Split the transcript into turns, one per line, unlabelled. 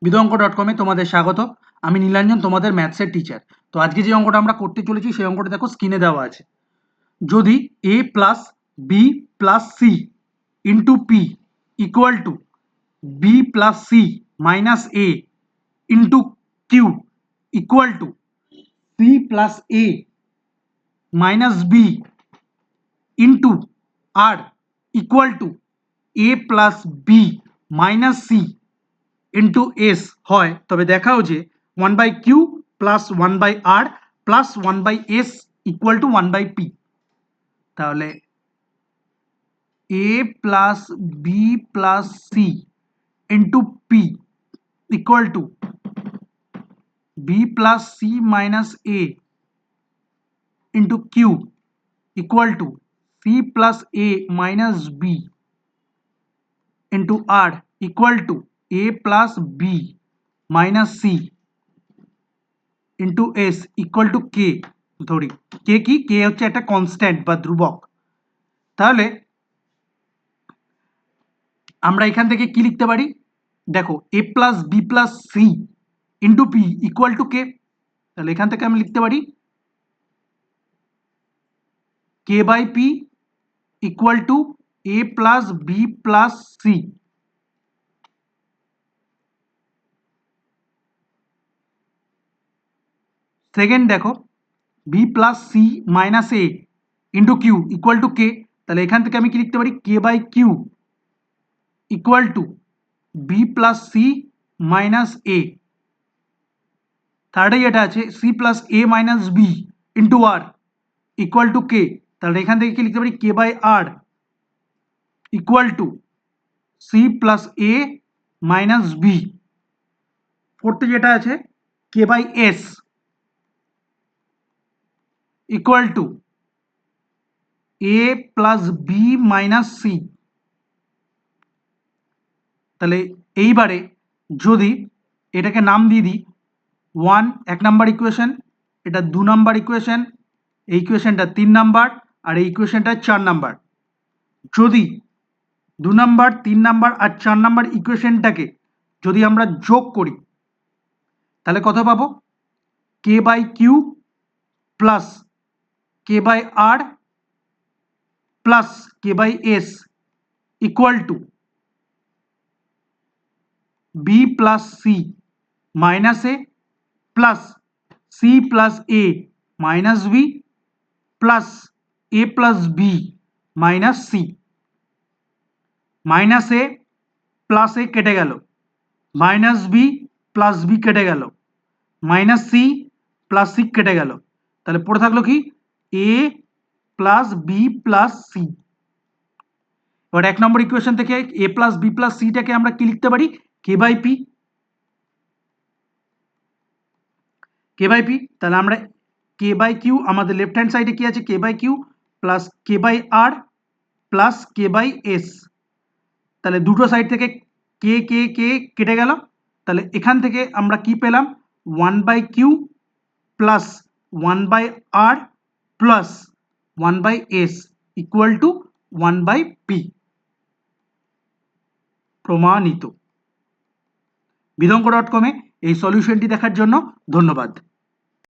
বিদঙ্ক.com-এ তোমাদের স্বাগত। আমি নীলাঞ্জন, তোমাদের ম্যাথসের টিচার। তো আজকে যে অঙ্কটা আমরা করতে চলেছি সেই অঙ্কটা দেখো স্ক্রিনে দেওয়া আছে। যদি a plus B plus C into P equal to B plus C minus A into Q equal to C plus A minus B into R equal to A plus B minus C into S হয়, তবে দেখাও যে 1/q plus 1/r plus 1/s equal to 1/p। তাহলে a plus B plus C into P equal to B plus C minus A into Q equal to C plus A minus B into R equal to A plus B minus C into S equal to K. ধরি K কি, কে হচ্ছে একটা constant বা ধ্রুবক। তাহলে আমরা এখান থেকে কি লিখতে পারি, দেখো A plus B plus C into P equal to K. তাহলে এখান থেকে আমি লিখতে পারি K by P equal to A plus B plus C. Second দেখো B plus C minus A into Q equal to K. তাহলে এখান থেকে আমি কি লিখতে পারি K by Q equal to B plus C minus A. থার্ডে যেটা আছে C plus A minus B into R equal to K. তাহলে এখান থেকে কি লিখতে পারি K by R equal to C plus A minus B. ফোর্থে যেটা আছে K by S equal to A plus B minus C. তাহলে এইবারে যদি এটাকে নাম দিয়ে দিই 1 নাম্বার ইকুয়েশন, এটা 2 নাম্বার ইকুয়েশন, এই ইকুয়েশনটা 3 নাম্বার আর এই ইকুয়েশনটা 4 নাম্বার। যদি 2 নাম্বার 3 নাম্বার আর 4 নাম্বার ইকুয়েশনটাকে যদি আমরা যোগ করি তাহলে কত পাবো, K by Q plus K by R plus K by S equal to B plus C minus A plus C plus A minus B plus A plus B minus C. Minus A plus A কেটে গেল, minus B plus B কেটে গেল, minus C plus C কেটে গেল। তাহলে পড়ে থাকলো কি A plus B plus C. এবার 1 নম্বর ইকুয়েশন থেকে এ প্লাস বি প্লাস সিটাকে আমরা কি লিখতে পারি K by P. K by P, তাহলে আমরা কে বাই কিউ, আমাদের লেফট হ্যান্ড সাইডে কি আছে K by Q plus K by R plus K by S. তাহলে দুটো সাইড থেকে কে কে কে কেটে গেল। তাহলে এখান থেকে আমরা কি পেলাম 1/q plus 1/r plus 1/s equal to 1/p। প্রমাণিত। বিদঙ্ক.com-এ এই সলিউশনটি দেখার জন্য ধন্যবাদ।